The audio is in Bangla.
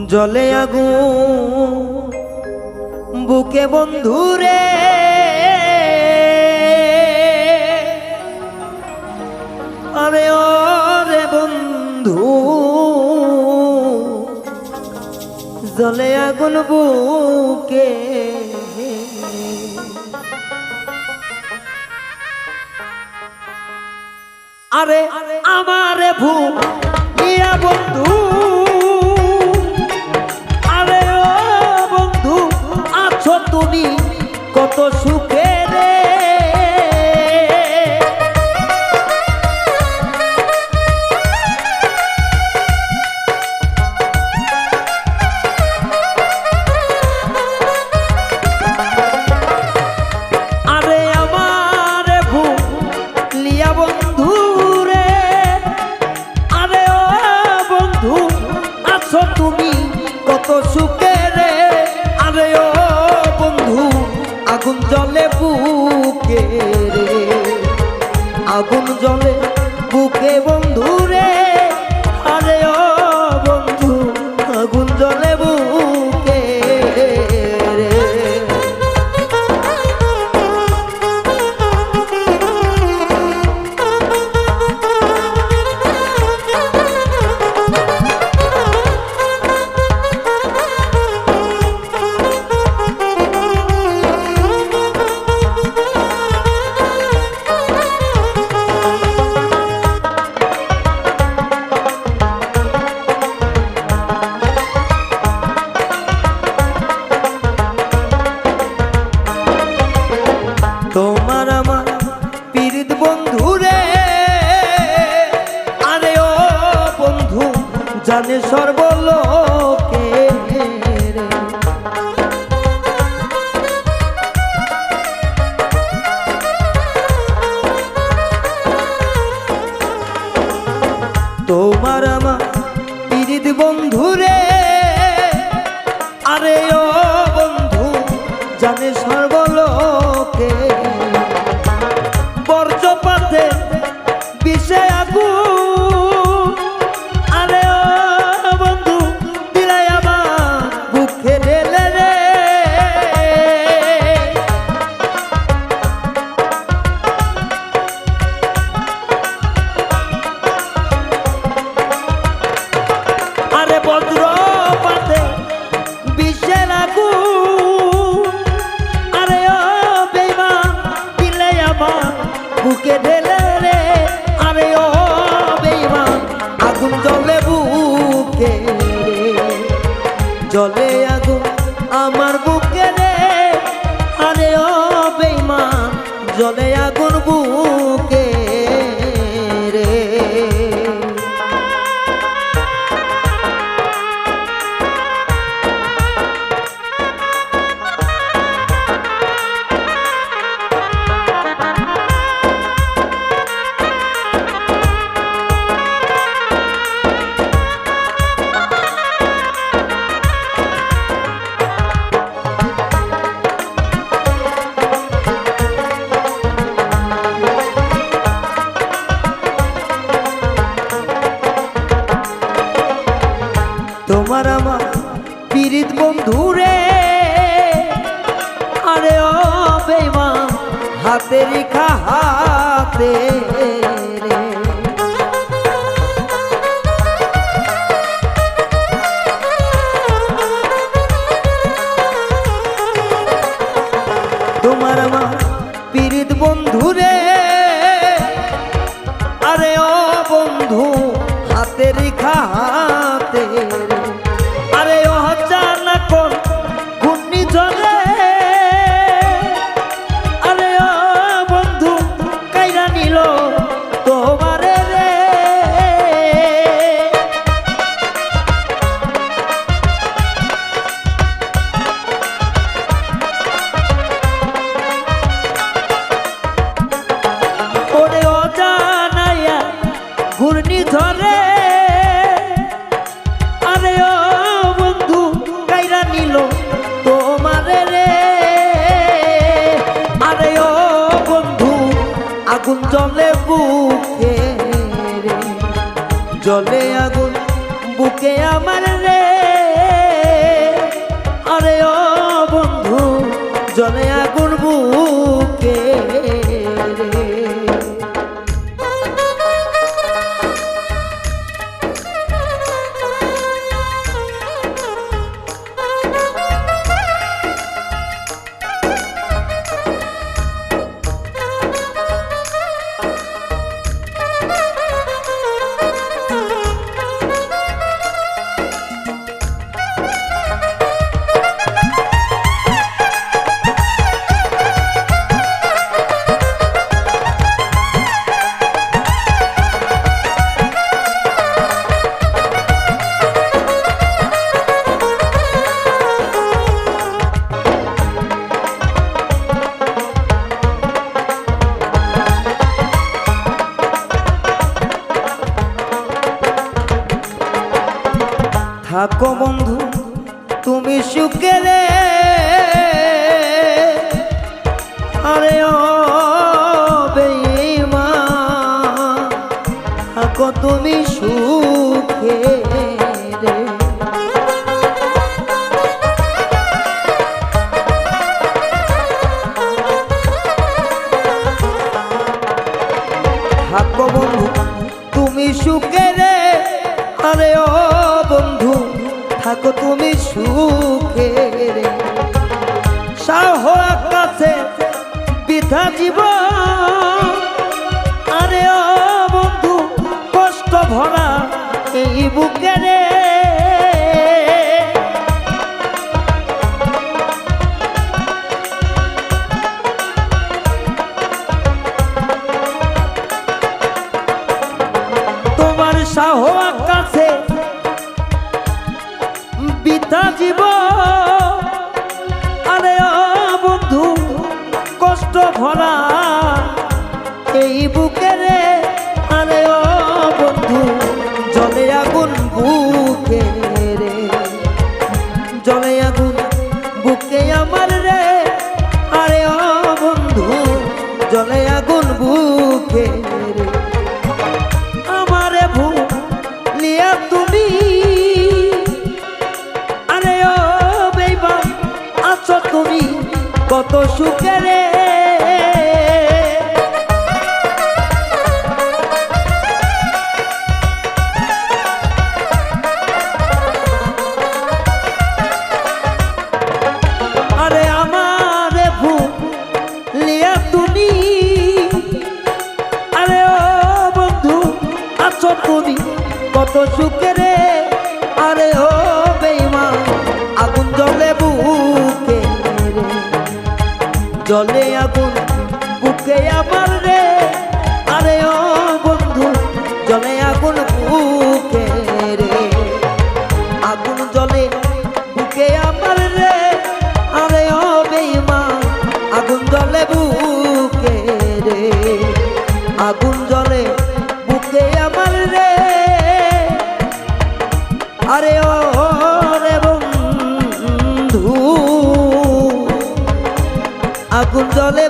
জলে আগুন বুকে বন্ধুরে আরে ওরে বন্ধু জলে আগুন বুকে আরে আমারে ভুলিয়া বন্ধু আরে ও বন্ধু আছো তুমি কত সুখে রে আরে আমারে ভুলিয়া বন্ধু তুমি কত সুখে রে আরে ও বন্ধু আগুন জ্বলে বুকে রে আগুন জ্বলে বুকে বন্ধু রে আরে ও বন্ধু আগুন জ্বলে বুকে রে তোমার আমার পীড়িত বন্ধু রে আরে ও বন্ধু জানে সর্বলোকে রে তোমার আমার পীড়িত বন্ধু রে আরে ও বন্ধু জানে সর্বলোকে বর্জ্যপাতে বিষে আগুন আরে ও বন্ধু দিলাই আমার বুকে ঢেলে রে আরে বজ্রপাতে বিষের আগুন আরে ও বেঈমান দিলাই আমার বুকে ঢেলে রে আরে ও বেঈমান আগুন জ্বলে বুকে রে জ্বলে আগুন আমার বুকে রে আরে ও বেঈমান জ্বলে আগুন বুকে রে তোমার আমার পীড়িত বন্ধু রে আরে ও বেঈমান হাতে রেখা হাতে রে তোমার আমার পীড়িত বন্ধু রে আরে ও বন্ধু হাতে রেখা হাতে আরে ও জানা কোন ঘূর্ণিঝড়ে আরে ও বন্ধু কাইরা নিল তোমারে রে ওরে ও জানাইয়া ঘূর্ণিঝড়ে আরে ও বন্ধু কাইরা নিল তোমারে রে আরে ও বন্ধু আগুন জ্বলে বুকে রে জ্বলে আগুন বুকে আমার রে আরে ও বন্ধু জলে আগুন বুকে রে। থাকো বন্ধু তুমি সুখে রে, আরে ও বেঈমান থাকো তুমি সুখে রে। থাকো বন্ধু তুমি সুখে রে, আরে ও বন্ধু থাকো তুমি সুখে রে। সাহ আকাশে বৃথা জীবন, আরে ও বন্ধু কষ্ট ভরা এই বুকে রে। তোমার সাহ আকাশে বৃথা জীবন, আরে ও বন্ধু কষ্ট ভরা এই বুকে রে। আরে ও বন্ধু জলে আগুন বুকে রে, জলে আগুন বুকে আমার রে। আরে ও বন্ধু জলে আগুন বুকে রে। আমারে ভুলিয়া তুমি তুমি কত সুখে রে। আরে আমারে ভুলিয়া তুমি, আরে ও বন্ধু আছো তুমি কত সুখে রে। আরে ও বেঈমান আগুন জ্বলে বুকে, জলে আগুন বুকে আমার রে। আরে ও বন্ধু জলে আগুন বুকে রে, আগুন জলে বুকে আমার রে। আরে ও বেঈমান আগুন জলে বুকে রে, আগুন জলে বুকে আমার রে। আরে ও রে বন্ধু আগুন জ্বলে